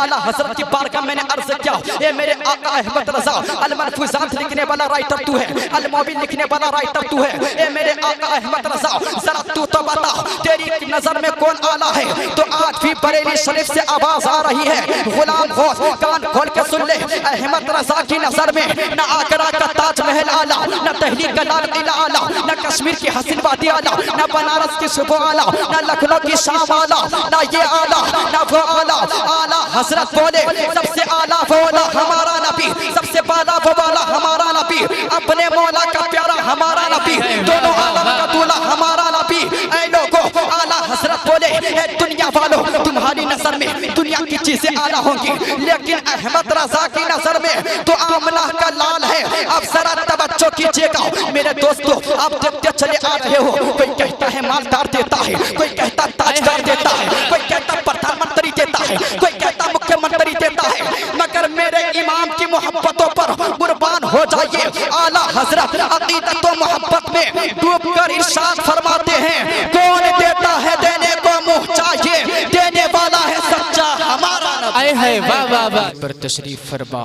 आला हजरत की बारगाह मैंने अर्ज किया, ये मेरे आका अहमद रजा अल मलफूजात लिखने वाला राइटर तू है, अल मोबिल लिखने वाला राइटर तू है, ये मेरे आका अहमद रजा जरा तू तो बता तेरी नजर में कौन आला है? तो आज भी बरेली शरीफ से आवाज आ रही है, गुलाम गौस कान खोल के सुन ले, अहमद रजा की नजर में न आगरा का ताजमहल आला, न दिल्ली का लाल किला आला, न कश्मीर की हसीन वादी आला, न बनारस की सुबह आला, न लखनऊ की शाम आला, न ये आला न वो आला। आला हजरत बोले सबसे आला वो आला हमारा नबी, सबसे बाला वो वाला हमारा नबी, अपने मौला का प्यारा हमारा नबी, दोनों आलम का दूल्हा हमारा नबी। ऐ लोगों आला हजरत बोले ए दुनिया वालों तुम्हारी नजर में दुनिया की चीजें आला होंगी, लेकिन अहमद रजा की नजर में तो आमला का लाल है। अब जरा तवज्जो कीजिएगा मेरे दोस्तों, आप देखते चले आ रहे हो, कोई कहता है मालदार देता है, कोई कहता ताजदार देता है, कोई कहता प्रधानमंत्री देता है, कोई कहता मुख्यमंत्री देता है, मगर मेरे इमाम की मोहब्बतों पर कुर्बान हो जाइए। आला हजरत अकीदत व मोहब्बत में डूबकर इरशाद फरमाते हैं, कौन देता है देने को मुँह चाहिए, देने वाला है सच्चा हमारा नबी। आए है वाह वाह वाह। पर तशरीफ फरमा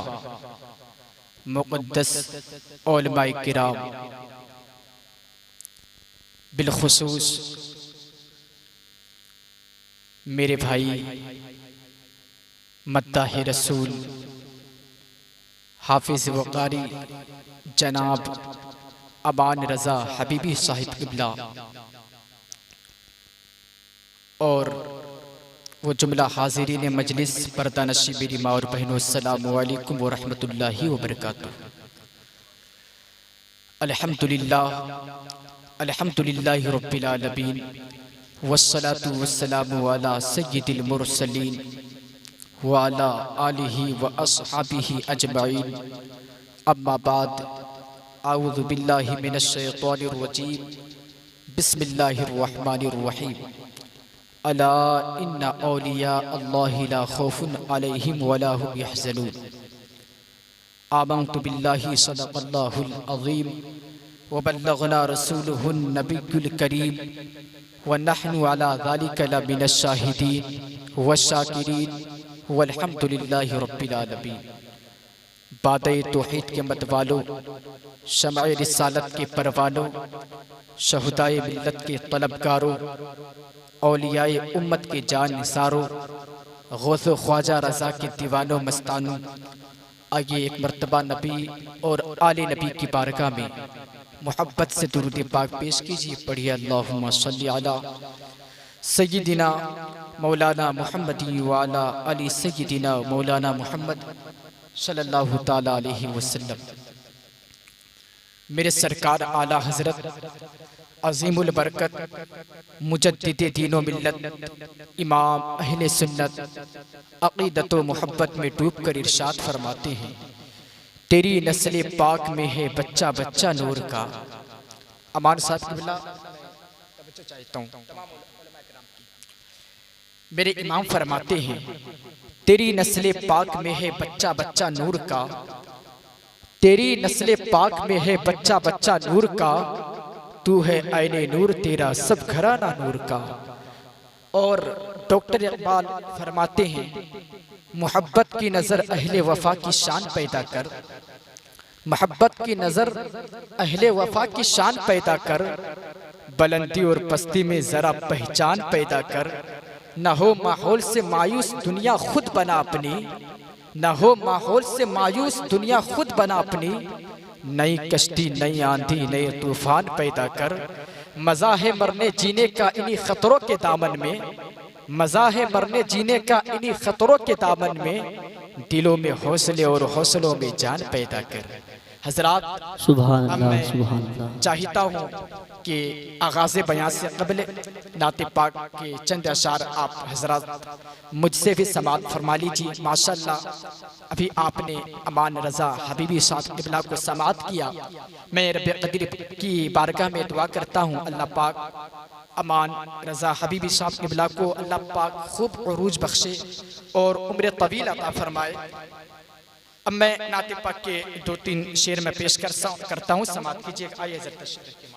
मुक़द्दस उलमाए किराम, बिलखुसूस मेरे भाई मद्दाह रसूल हाफिज वकारी जनाब अमान रज़ा हबीबी साहिब किबला और वो जुमला हाजिरीन मजलिस पर्दा नशी मेरी माँ और बहनों, अस्सलामु अलैकुम व रहमतुल्लाहि व बरकातुहू। अल्हम्दुलिल्लाह अल्हम्दुलिल्लाहि रब्बिल आलमीन वस्सलातु वस्सलामु अला सय्यिदिल मुरसलीन व अला आलिहि व अस्हाबिहि अजमाइन, अम्मा बाद, अऊज़ु बिल्लाहि मिनश शैतानिर रजीम, बिस्मिल्लाहिर रहमानिर रहीम। अला इन्ना औलिया अल्लाहि ला खौफुन अलैहिम वला हुम यहज़नून। आमनतु बिल्लाहि सदक़ल्लाहुल अज़ीम व बल्लगना रसूलुहुन नबियुल करीम व नहनु अला ज़ालिका लमिनश शाहिदीन व शाकिरीन वल्हम्दुलिल्लाहि रब्बिल आलमीन। बादे तौहीद के मतवालों, शमए रिसालत के परवानों, शहुदाए मिल्लत के तलबगारों, औलियाए उम्मत के जान निसारों, गौस ख्वाजा रज़ा के दीवानों मस्तानों, आइए एक मर्तबा नबी और आले नबी की बारगाह में मोहब्बत से दुरूद पाक पेश कीजिए। पढ़िए अल्लाहुम्मा सल्ली अला सय्यिदिना मौलाना मुहम्मदी व अला अली सय्यिदिना मौलाना मुहम्मद सल्लल्लाहु ताला अलैहि वसल्लम। मेरे सरकार आला हजरत अजीमुल बरकत मुजद्दिदे दीनो मिल्लत इमाम अहले सुन्नत अक़ीदत व मोहब्बत में डूब कर इरशाद फरमाते हैं, तेरी नस्ल पाक में है बच्चा बच्चा नूर का। अमान साहब किबला चाहता हूँ, मेरे इमाम फरमाते हैं, तेरी नस्ल पाक में है बच्चा बच्चा नूर का, तेरी नस्ल पाक में है बच्चा बच्चा नूर का, तू है आईने नूर तेरा सब घराना नूर का। और डॉक्टर इकबाल फरमाते हैं, मोहब्बत की नज़र अहले वफा की शान पैदा कर, मोहब्बत की नज़र अहले वफा की शान पैदा कर, बुलंदी और पस्ती में ज़रा पहचान पैदा कर, न हो माहौल से मायूस दुनिया खुद बना अपनी, न हो माहौल से मायूस दुनिया खुद बना अपनी, नई कश्ती नई आंधी नए तूफान पैदा कर। मज़ा है मरने जीने का इन्हीं खतरों के दामन में, मज़ा है मरने जीने का इन्हीं खतरों के दामन में, दिलों में हौसले और हौसलों में जान पैदा कर। हजरात, सुभान अब अल्लाह मैं सुभान अल्लाह। चाहता हूँ कि आगाज़ बयान से कबल नाते पाक के चंद अशार आप हजरात मुझसे भी समाअत फरमा लीजिए। माशाअल्लाह अभी आपने अमान रज़ा हबीबी साहब किबला को समाअत किया। मैं रब क़दीर की बारगाह में दुआ करता हूँ, अल्लाह पाक अमान रज़ा हबीबी साहब किबला को अल्लाह पाक खूब उरूज बख्शे और उम्र तवील अता फरमाए। अब मैं नाते पाक के 2-3 शेर में पेश करता हूँ, समाअत कीजिए। आइए ज़रा तशरीफ़ रखिए।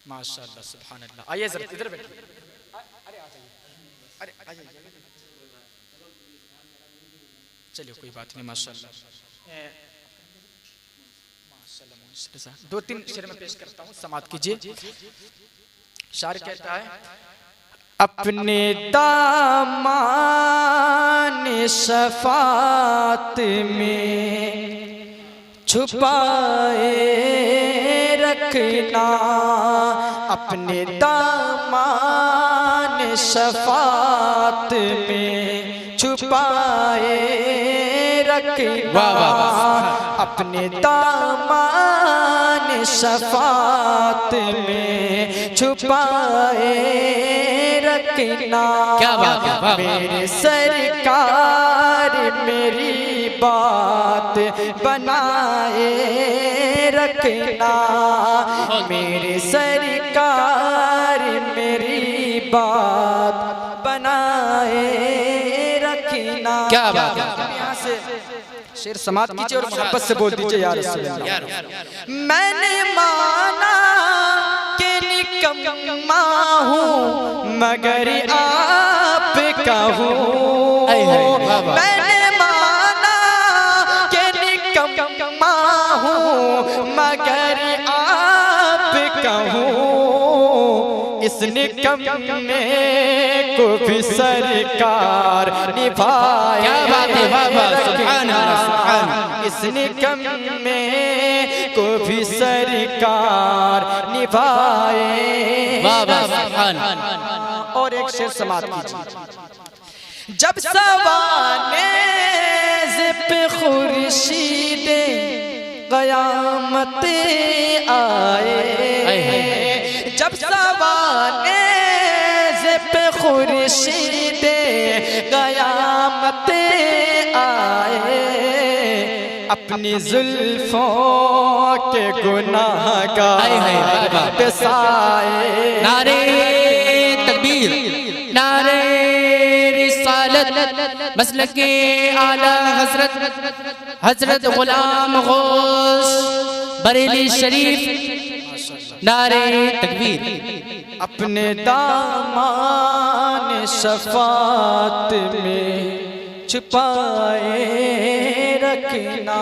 माशाअल्लाह सुभान अल्लाह। आइए ज़रा इधर बैठिए। अरे आ जाइए। चलिए कोई बात नहीं, माशाल्लाह। दो तीन शेर में पेश करता हूँ, समात कीजिए। शायर कहता है, अपने दामन शफात में छुपाए रखना, अपने दामन शफात में छुपाए रखना, अपने दामन शफात में छुपाए रखना। क्या बात है, मेरे सरकार मेरी बात बनाए रखना, मेरे सरकार मेरी बात बनाए रखना। क्या बात है। यहाँ से शेर समात कीजिए और मोहब्बत से बोल दीजिए, या रसूल अल्लाह। मैंने माना कि निकम्मा हूँ मगर आपका हूँ, मैंने माना कि निकम्मा हूँ मगर आपका हूँ, इस निकम्मे को भी सरकार निभाए। क्या बात है, वाह वाह, सुभान अल्लाह, सुभान। इस निकम्मे को भी सरकार निभाए। वाह वाह, सुभान। और एक शेर समात कीजिए। जब सवाने ज़िप खुर्शीदे क़यामत आए, जब सवाने ज़िप खुर्शीदे क़यामत आए, अपनी जुल्फों के गुनाहगार साए। नारे तकबीर, नारे रिसालत, मसलके आला हजरत हजरत गुलाम गौस बरेली शरीफ, नारे तकबीर। अपने दामन शफात में छुपाए रखना।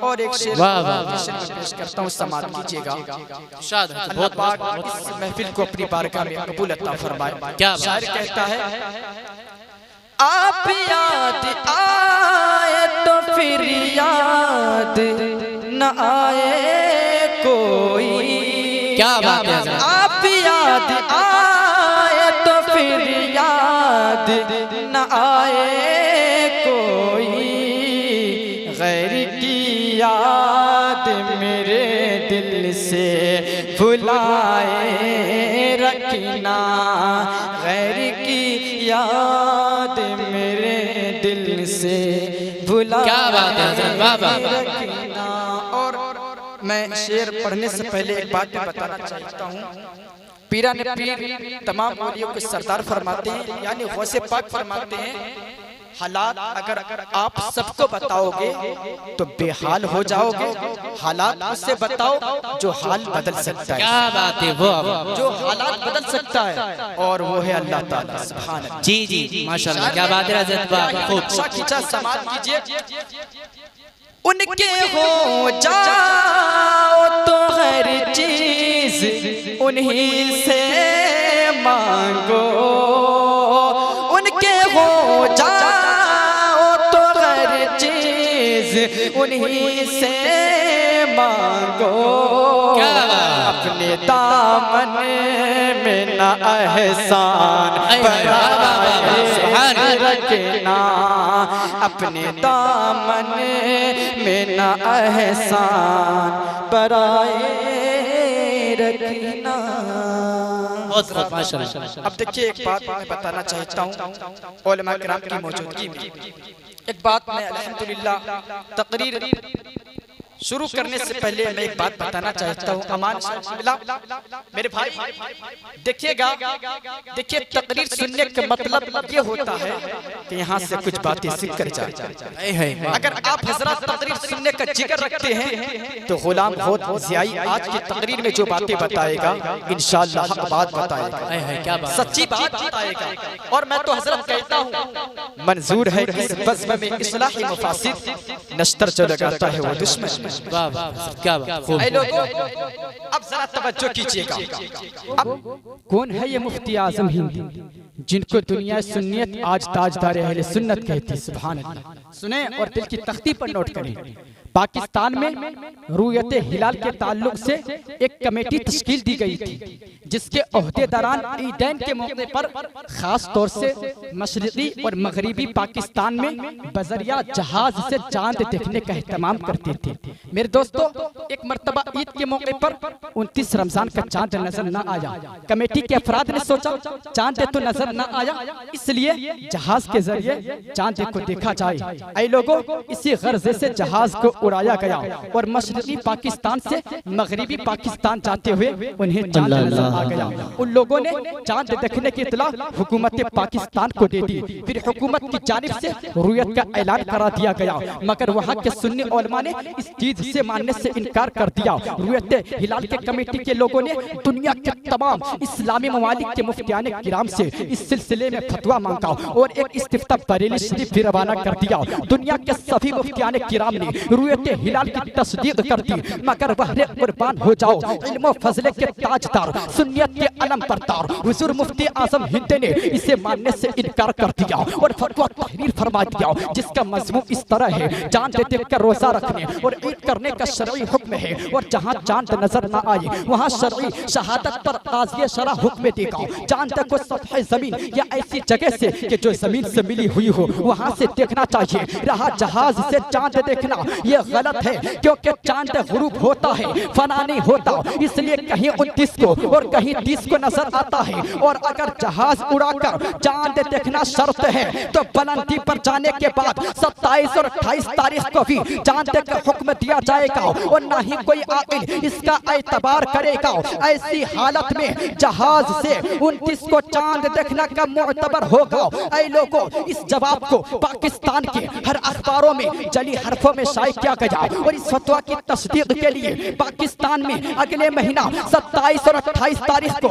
और एक शेर पेश करता हूँ, समात कीजिएगा। अल्लाह पाक इस महफिल को अपनी बारगाह में कबूल अता फरमाए। क्या शायर कहता है, आप याद आए तो फिर याद न आए कोई। क्या बात है, आप याद आए तो फिर याद न आए कोई, गैर की याद मेरे दिल से भुलाए रखना, गैर की याद मेरे दिल से भुलाए। क्या बात है, रखना। और मैं शेर पढ़ने से पहले एक बात मैं बताना चाहता हूँ। पीरा ने पीर तमाम औलियों को सरदार फरमाते हैं, यानी गौसे पाक फरमाते हैं, हालात अगर आप सबको बताओगे तो बेहाल हो जाओगे, हालात उससे बताओ जो हाल बदल सकता है। क्या बात है, वो जो हालात बदल सकता है और वो है अल्लाह ताला। सुभान अल्लाह। जी जी, माशाल्लाह, क्या बात है हज़रत बाप, खूब अच्छा खींचा समात कीजिए। उनके हो जाओ तो हर चीज उन्हीं से मांगो, उनके हो जाओ तो हर चीज उन्हीं से मांगो। अपने दामन में ना एहसान बनाए रखना, अपने दामन में ना एहसान बनाए रखना। अब देखिए, एक बात मैं बताना चाहता हूँ उलमा किराम की मौजूदगी में। एक बात मैं अल्हम्दुलिल्लाह तकरीर शुरू करने से पहले मैं एक बात बताना चाहता हूँ। अमान मेरे भाई देखिएगा, देखिए तकरीर सुनने का मतलब ये होता है कि यहाँ से कुछ बातें सीख कर जाए। अगर आप हजरत तकरीर सुनने का जिक्र रखते हैं तो गुलाम बहुत ज़ियाई आज की तकरीर में जो बातें बताएगा इंशाअल्लाह बात बताएगा, सच्ची बात बताएगा। और मैं तो हजरत कहता हूँ मंजूर है इस बज़्म में इस्लाही मफासिद, नश्तर जो लगाता है वो दुश्मन। क्या बात। लोगों अब जरा तवज्जो कीजिएगा। अब कौन है ये मुफ्ती आजम हिंद जिनको दुनिया सुन्नियत आज ताजदार अहले सुन्नत कहती है? सुभान अल्लाह। सुने और दिल की तख्ती पर नोट करें। पाकिस्तान में रुयत हिलाल के ताल्लुक से एक कमेटी तश्कील दी गई थी जिसके ओहदेदारान ईदैन के मौके पर खास तौर से मशरिकी और मगरिबी पाकिस्तान में बजरिया जहाज से चांद देखने का एहतमाम करते थे। मेरे दोस्तों, एक मर्तबा ईद के मौके पर 29 रमजान का चांद नजर न आया। कमेटी के अफराद ने सोचा चांद तो नजर न आया, इसलिए जहाज के जरिए चांद को देखा जाए। ऐ लोगों, इसी गर्जे से जहाज को उड़ाया गया और मशरिकी पाकिस्तान से मगरिबी पाकिस्तान जाते हुए उन्हें चांद नजर आ गया। उन लोगों ने चांद देखने की इत्तला हुकूमत पाकिस्तान को दे दी। फिर हुकूमत की जानिब से रुयत का ऐलान करा दिया गया, मगर वहाँ के सुन्नी उलमा ने इस चीज से मानने से इनकार कर दिया। रुयत हिलाल के कमेटी के लोगों ने दुनिया के तमाम इस्लामी ममालिक के मुफ्तियान किराम से इस सिलसिले में फतवा मांगा और एक इस्तिफ्ता बरेली शरीफ भी रवाना कर दिया। दुनिया के सभी मुफ्तियान किराम ने रुयत हिलाल की तस्दीक कर दी, मगर वह कुर्बान हो जाओ इल्म फजले के ताजदार सुन्नियत के अलम बरदार हुजूर मुफ्ती आजम हिंद ने इसे मानने से इनकार कर दिया और फतवा तहरीर फरमा दिया, जिसका मजमून इस तरह है। चांद देखकर रोजा रखने और ईद करने का शरई हुक्म है, और जहाँ चांद नजर न आए वहाँ शरई शहादत पर काज़ी शरा हुक्म देगा। चांद को सतह जमीन या ऐसी जगह से कि जो जमीन से मिली हुई हो वहाँ से देखना चाहिए। रहा जहाज से चांद देखना, ये गलत है, क्योंकि चांद गुरूब होता है, फना नहीं होता। इसलिए कहीं 29 को और कहीं 30 को नजर आता है। और अगर जहाज उड़ाकर चांद देखना शर्त है तो बुलंदी पर जाने के बाद 27 और 28 तारीख को भी चांद का हुक्म दिया जाएगा और ना ही कोई आकिल इसका एतबार करेगा। ऐसी हालत में जहाज से 29 को चांद देखना का मुअतबर होगा। ऐ लोगों, इस जवाब को पाकिस्तान के हर अखबारों में जली हरफों में शाये किया गया और इस फतवा की तस्दीक के लिए पाकिस्तान में अगले महीना 27 और 28 तारीख को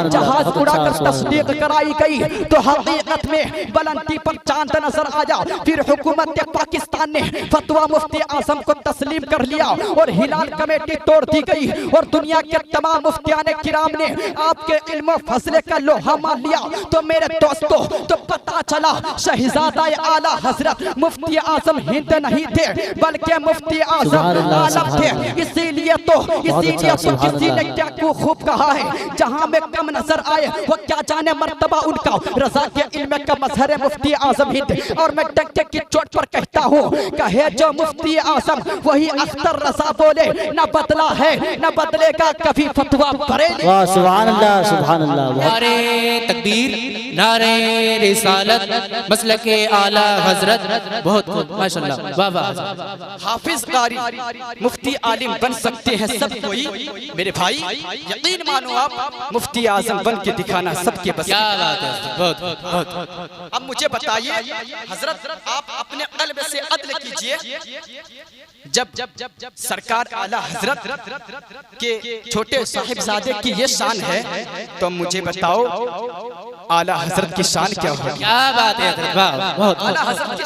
जहाज उड़ाकर तस्दीक कराई गई तो हकीकत में बुलंदी पर चांद नजर आया। फिर हुकूमत पाकिस्तान ने फतवा मुफ्ती आजम को तस्लीम कर लिया और हिलाल कमेटी तोड़ दी गई और दुनिया के तमाम मुफ्तियान किराम ने आपके इल्म फजले का लोहा मान लिया। तो मेरे दोस्तों, तो पता चला शहजादा आला हजरत मुफ्ती आजम हिंद नहीं थे बल्कि मुफ्ती आजम आलम थे। इसीलिए तो किसी ने क्या को खूब कहा है, जहां में कम नजर आए वो क्या जाने मर्तबा उनका। रजा के इल्म का मजहर है मुफ्ती आजम हिंद, और मैं डंके की चोट पर कहता हूँ, कहे जो मुफ्ती आजम वही अख्तर रजा बोले, न बदला है न बदलेगा कभी फतवा बरेली। सुभान अल्लाह, सुभान अल्लाह। नारे तकबीर, नारे रिसालत, मसलके आला हजरत। बहुत माशाअल्लाह, वाह वाह। हाफिज कारी मुफ्ती आलिम बन सकते हैं सब कोई। मेरे भाई यकीन मानो, आप मुफ्ती आजम बन के दिखाना सबके बस। क्या बात है, बहुत बहुत। अब मुझे बताइए हजरत, आप अपने कल्ब से अदल कीजिए। जब सरकार आला हजरत के छोटे साहिबजादे की ये शान है तो मुझे बताओ आला हजरत की शान क्या होगी? क्या बात है हजरत, वाह बहुत। आला हजरत की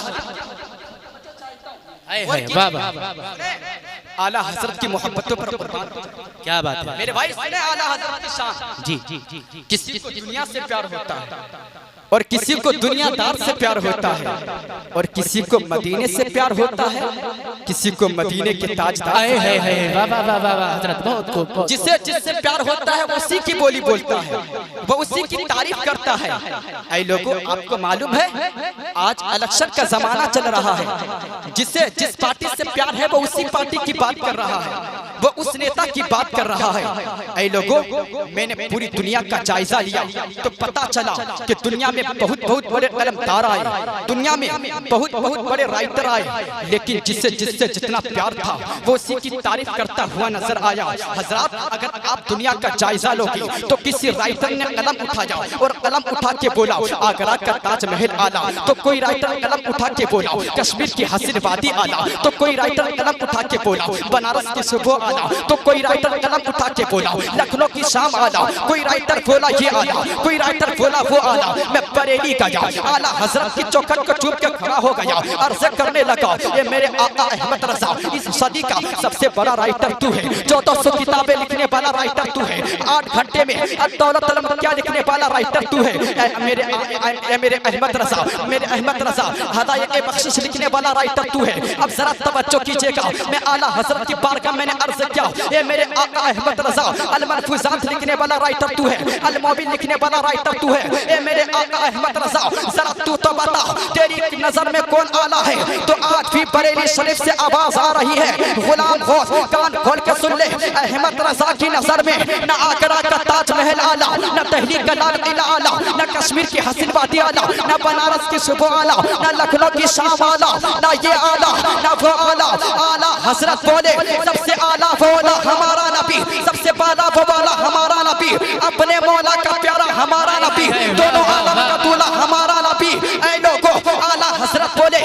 आला हजरत की मोहब्बतों पर कुर्बान। क्या बात है मेरे भाई, सुने आला हजरत की शान। जी जी जी। किसी को दुनिया से प्यार होता है और किसी को दुनियादार से प्यार होता है, और किसी को मदीने से प्यार होता है, किसी को मदीने के ताजदार से। वाह वाह वाह वाह हजरत, बहुत खूब। जिससे प्यार होता है वो उसी की बोली बोलता है, वो उसी की तारीफ करता है। ऐ लोगों, आपको मालूम है आज इलेक्शन का जमाना चल रहा है, जिस पार्टी से प्यार है वो उसी पार्टी की बात कर रहा है, वो उस नेता की बात कर रहा है। ऐ लोगों, मैंने पूरी दुनिया का जायजा लिया तो पता चला कि दुनिया में में बहुत बहुत बड़े कलमकार आए, दुनिया में बहुत बहुत बड़े राइटर आए, लेकिन जिससे जिससे जितना प्यार था वो उसी की तारीफ करता हुआ नजर आया। हजरात, अगर आप दुनिया का जायजा लोगे तो किसी राइटर ने कलम उठाया और कलम उठा के बोला आगरा का ताजमहल आला, तो कोई राइटर कलम उठा के बोला कश्मीर की हसीन वादी आला, तो कोई राइटर कलम उठा के बोला बनारस की सुबह आला, तो कोई राइटर कलम उठा के बोला लखनऊ की शाम आला, कोई राइटर बोला ये आला, कोई राइटर बोला वो आला। मैं बरेली गया, आला हजरत की चौखट को चूम के खड़ा हो गया, अर्ज करने लगा ये मेरे आका अहमद रजा, इस सदी का सबसे बड़ा राइटर तू है, 1400 किताबें लिखने वाला राइटर तू है, 8 घंटे में दौलत अलम क्या लिखने वाला राइटर तू है, मेरे अहमद रजा, मेरे अहमद रजा हदायत बख्शिश लिखने वाला राइटर तू है। अब जरा तवज्जो कीजिएगा, मैं आला हजरत की बारगाह मैंने अर्ज किया ये मेरे आका अहमद रजा अल मलफूजात लिखने वाला राइटर तू है, अल मोबिल लिखने वाला राइटर तू है, ये मेरे आका अहमद रजा जरा तू तो बता तेरी नजर में कौन आला है। तो आज भी बरेली शरीफ से आवाज आ रही है, गुलाम गौस कान खोल के सुन ले, अहमद रजा की नजर में न आगरा का ताजमहल आला, न दिल्ली का लाल किला आला, न कश्मीर की हसीन वादी आला, न बनारस की सुबह आला, न लखनऊ की शाम आला, न ये आला न वो आला। आला हजरत बोले सबसे आला वो आला हमारा नबी, सबसे बाला वो बाला हमारा नबी, अपने मौला का प्यारा हमारा नबी, दोनों आलम का दूल्हा हमारा नबी। ऐ लोगों, आला हजरत बोले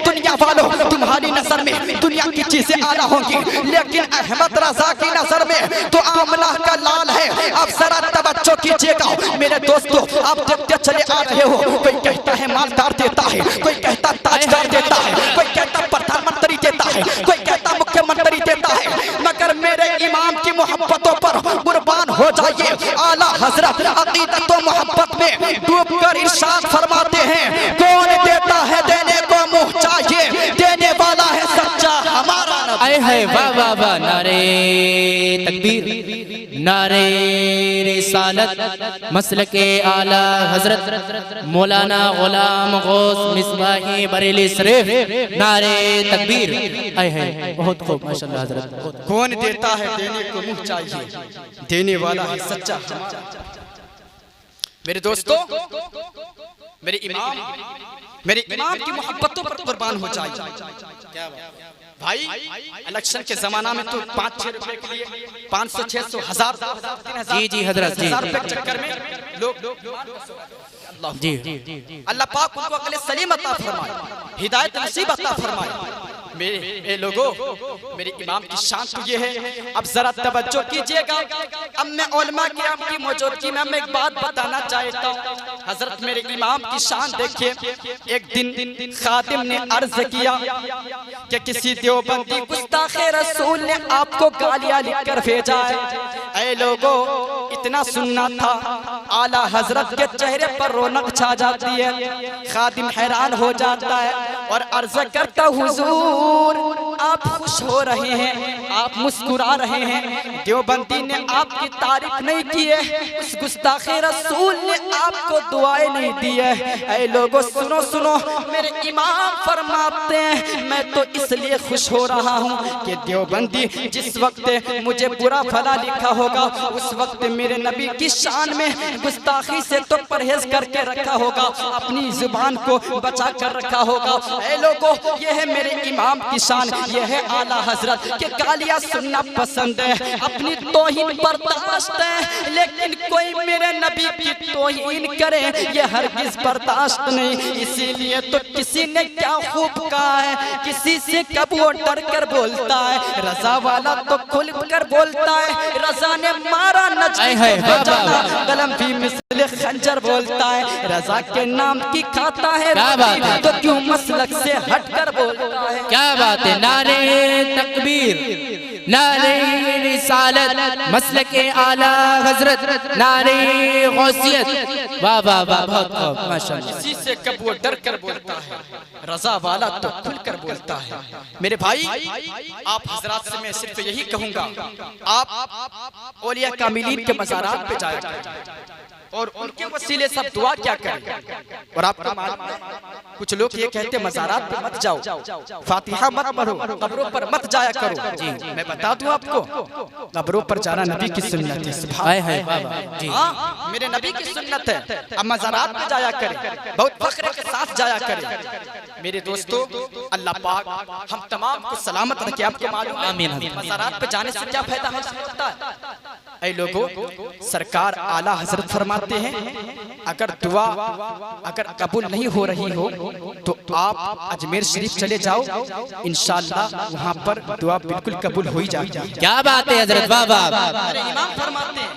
दुनिया वालों तुम्हारी नजर में दुनिया की चीजें आला होंगी, लेकिन अहमद रजा की नजर में तो आमला का लाल है। अब जरा तवज्जो कीजिएगा मेरे दोस्तों, आप देखते चले आ रहे हो, कोई कहता है मालदार देता है, कोई कहता ताजदार देता है, कोई कहता प्रधानमंत्री देता है, कोई कहता मुख्यमंत्री देता है, मगर मेरे इमाम की मोहब्बतों पर कुर्बान हो जाइए। आला हजरत अकीदत व मोहब्बत में डूबकर इरशाद फरमाते हैं कौन देता है देने को मुँह चाहिए, देने वाला है सच्चा हमारा नबी। आए है वाह वाह वाह, नारे तकबीर, नारे रिसालत, मसलके आला हजरत मौलाना गुलाम गौस मिसबाही बरेली शरीफ, नारे तकबीर। आए है बहुत खूब माशाअल्लाह हजरत। कौन देता है देने को मुँह चाहिए, देने वाला है सच्चा हमारा। मेरे दोस्तों, मेरे इमाम की मोहब्बतों पर कुर्बान हो जाइए। भाई इलेक्शन के जमाना में तो 5-6 रुपए के लिए 500, 600, 1000 जी जी हजरत जी, 1000 रुपए के चक्कर में लोग जी अल्लाह पाक उनको अक्ल सलीम अता फरमाए, हिदायत नसीब अता फरमाए। मेरे लोगों, मेरे इमाम की शान तो ये है। अब जरा तवज्जो कीजिएगा, अब मैं उलमा किराम की मौजूदगी में मैं एक बात बताना चाहता हूँ। हजरत मेरे इमाम की शान देखिए। एक दिन खादिम ने अर्ज किया कि किसी देवबंदी गुस्ताखे रसूल ने आपको गालियां लिखकर भेजा है। ऐ लोगों, इतना सुनना था, आला हजरत के चेहरे पर रौनक छा जाती है, खादिम हैरान हो जाता है और अर्ज करता हुजूर आप खुश हो रहे हैं, आप मुस्कुरा रहे हैं, देवबंदी ने आपकी तारीफ नहीं की है, उस गुस्ताखे रसूल ने आपको दुआएं नहीं दी है। ऐ लोगों सुनो सुनो, मेरे इमाम फरमाते हैं मैं तो इसलिए खुश हो रहा हूँ कि देवबंदी जिस वक्त मुझे बुरा भला लिखा होगा उस वक्त मेरे नबी की शान में गुस्ताखी से तो परहेज करके रखा होगा, अपनी जुबान को बचा कर रखा होगा। ऐ लोगों, ये है मेरे इमाम की शान, ये है आला हजरत के गालियां सुनना पसंद है, अपनी तौहीन बर्दाश्त है, लेकिन कोई मेरे नबी की तौहीन करे ये हरगिज बर्दाश्त नहीं। इसीलिए तो किसी ने क्या खूब कहा है, किसी से कब वो डर कर बोलता है, रजा वाला तो खुल कर बोलता है, रजा ने मारा कलम भी मिसले खंजर बोलता है, रजा के नाम की खाता है तो क्यों मसलक से हट कर बोलता है। क्या बात है, नारे तकबीर, नारे रिसालत, मसलके आला हजरत, नारे गौसियत, वाह वाह वाह, बहुत खूब माशाअल्लाह। किसी से कब वो डर कर बोलता है, रजा वाला तो खुल कर बोलता है। मेरे भाई, आप हजरात से मैं सिर्फ यही कहूंगा, आप औलिया कामिलीन के मज़ारात पे जाया करें और उनके वसीले सब दुआ क्या करें। और आपको मालूम है कुछ लोग ये कहते मज़ारात पे मत जाओ, फातिहा मत पढ़ो, कब्रों पर मत जाया करो। जी मैं बता दूं आपको, कब्रों पर जाना नबी की सुन्नत है। हाय हाय बाबा जी, हाँ मेरे नबी की सुन्नत है। अब मज़ारात पे जाया करें, बहुत फख्र के साथ जाया करें। मेरे दोस्तों, अल्लाह पाक हम तमाम को सलामत रखे। आपको मालूम है मज़ारात पे जाने से क्या फायदा होता है? ऐ लोगों, सरकार आला हजरत फरमाते हैं, अगर दुआ अगर कबूल नहीं हो रही हो तो आप अजमेर शरीफ चले जाओ, इंशाअल्लाह वहाँ पर दुआ बिल्कुल कबूल हो ही जाएगी। क्या बात है हजरत बाबा। मेरे इमाम फरमाते हैं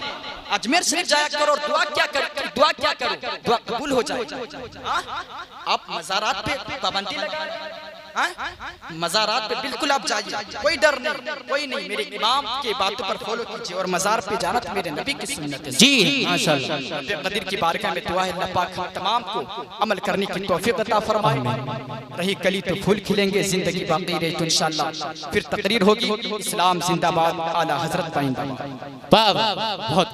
अजमेर शरीफ जाया करो और दुआ क्या करो, दुआ कबूल हो जाए। आप मज़ारात पे पाबंदी लगा रहे हैं, मज़ारात पे बिल्कुल आप जाइए, कोई डर नहीं, कोई नहीं। मेरे इमाम के बातों पर फॉलो कीजिए और मज़ार पे जाना तो मेरे नबी की सुन्नत है। जी माशाअल्लाह। कदीर की बारगाह में दुआ है अल्लाह पाक हम तमाम को अमल करने की तौफीक अता फरमाए। रही कली तो फूल खिलेंगे, जिंदगी बाकी रही तो इंशाअल्लाह फिर तकरीर होगी। इस्लाम जिंदाबाद, आला हजरत जिंदाबाद। वाह वाह बहुत